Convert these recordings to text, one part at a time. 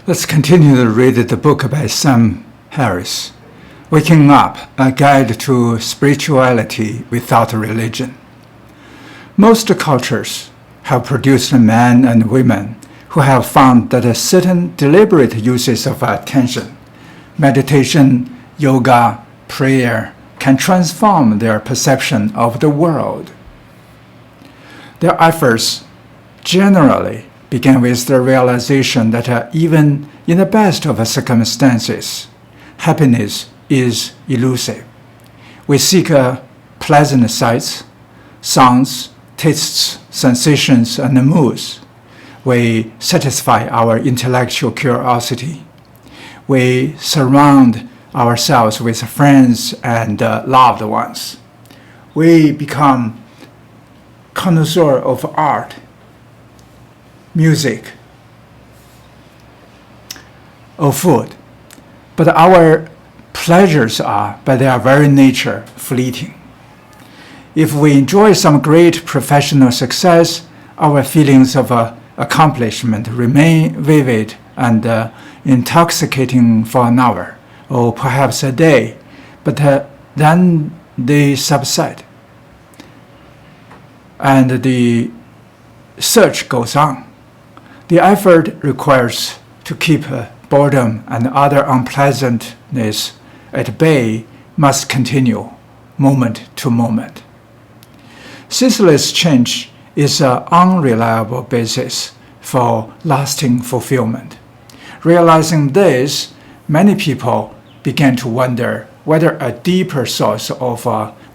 Let's continue to read the book by Sam Harris, Waking Up, A Guide to Spirituality Without Religion. Most cultures have produced men and women who have found that certain deliberate uses of attention, meditation, yoga, prayer, can transform their perception of the world. Their efforts generally begin with the realization that even in the best of circumstances, happiness is elusive. We seek pleasant sights, sounds, tastes, sensations, and moods. We satisfy our intellectual curiosity. We surround ourselves with friends and loved ones. We become connoisseurs of art, music, or food. But our pleasures are, by their very nature, fleeting. If we enjoy some great professional success, our feelings of accomplishment remain vivid and intoxicating for an hour, or perhaps a day, but then they subside. And the search goes on. The effort requires to keep boredom and other unpleasantness at bay must continue moment to moment. Ceaseless change is an unreliable basis for lasting fulfillment. Realizing this, many people began to wonder whether a deeper source of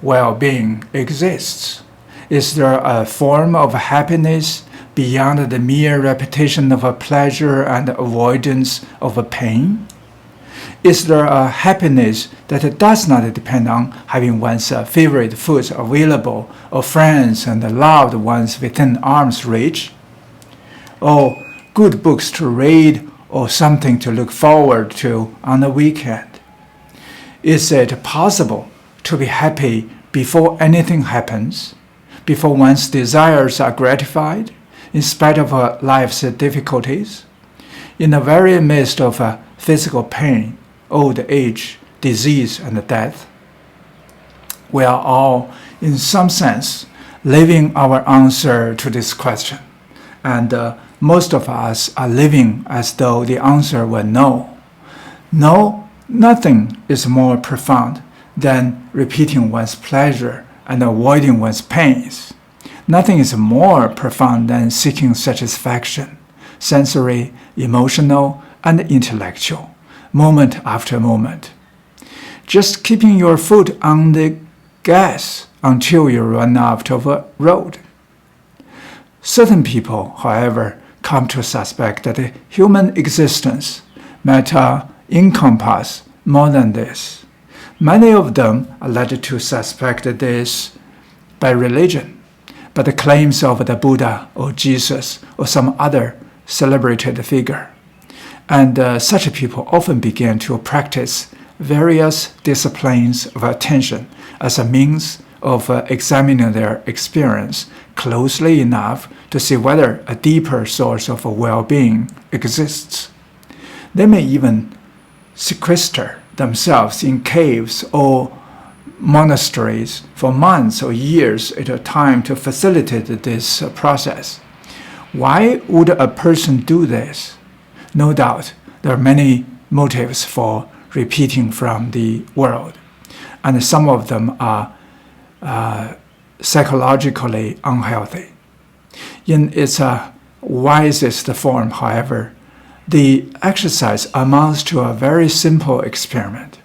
well-being exists. Is there a form of happiness beyond the mere repetition of a pleasure and avoidance of a pain? Is there a happiness that does not depend on having one's favorite foods available, or friends and loved ones within arm's reach, or good books to read, or something to look forward to on the weekend? Is it possible to be happy before anything happens, before one's desires are gratified, in spite of life's difficulties? In the very midst of physical pain, old age, disease, and death, we are all, in some sense, living our answer to this question. And most of us are living as though the answer were no. No, nothing is more profound than repeating one's pleasure and avoiding one's pains. Nothing is more profound than seeking satisfaction, sensory, emotional, and intellectual, moment after moment. Just keeping your foot on the gas until you run out of a road. Certain people, however, come to suspect that human existence might encompass more than this. Many of them are led to suspect this by religion, but the claims of the Buddha or Jesus or some other celebrated figure. And such people often begin to practice various disciplines of attention as a means of examining their experience closely enough to see whether a deeper source of well-being exists. They may even sequester themselves in caves or monasteries for months or years at a time to facilitate this process. Why would a person do this? No doubt there are many motives for repeating from the world, and some of them are psychologically unhealthy. In its wisest form, however, the exercise amounts to a very simple experiment.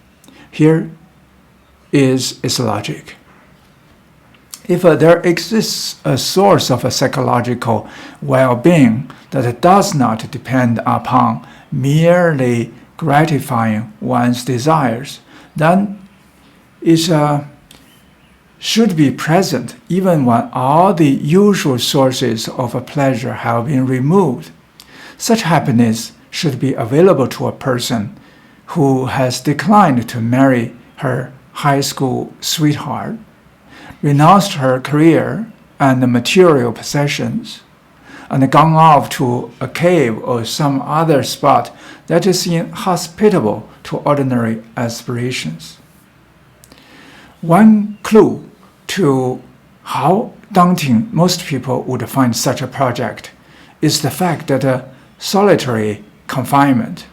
Here is its logic. If there exists a source of a psychological well-being that does not depend upon merely gratifying one's desires, then it should be present even when all the usual sources of pleasure have been removed. Such happiness should be available to a person who has declined to marry her high school sweetheart, renounced her career and material possessions, and gone off to a cave or some other spot that is inhospitable to ordinary aspirations. One clue to how daunting most people would find such a project is the fact that solitary confinement,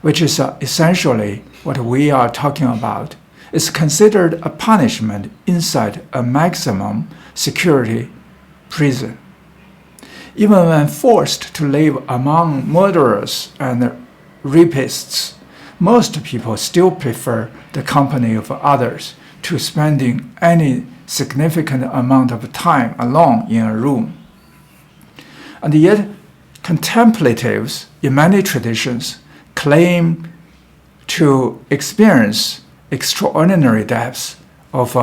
which is essentially what we are talking about, is considered a punishment inside a maximum security prison. Even when forced to live among murderers and rapists, most people still prefer the company of others to spending any significant amount of time alone in a room. And yet, contemplatives in many traditions claim to experience extraordinary depths of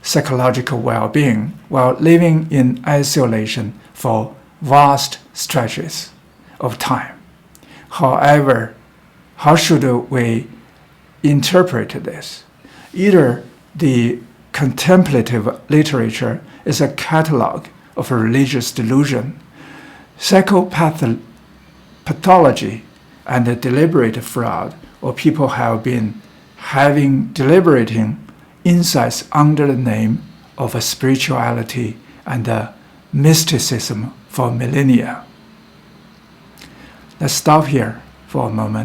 psychological well-being while living in isolation for vast stretches of time. However, how should we interpret this? Either the contemplative literature is a catalog of religious delusion, psychopathology, and deliberate fraud, or people have been having deliberating insights under the name of spirituality and mysticism for millennia. Let's stop here for a moment.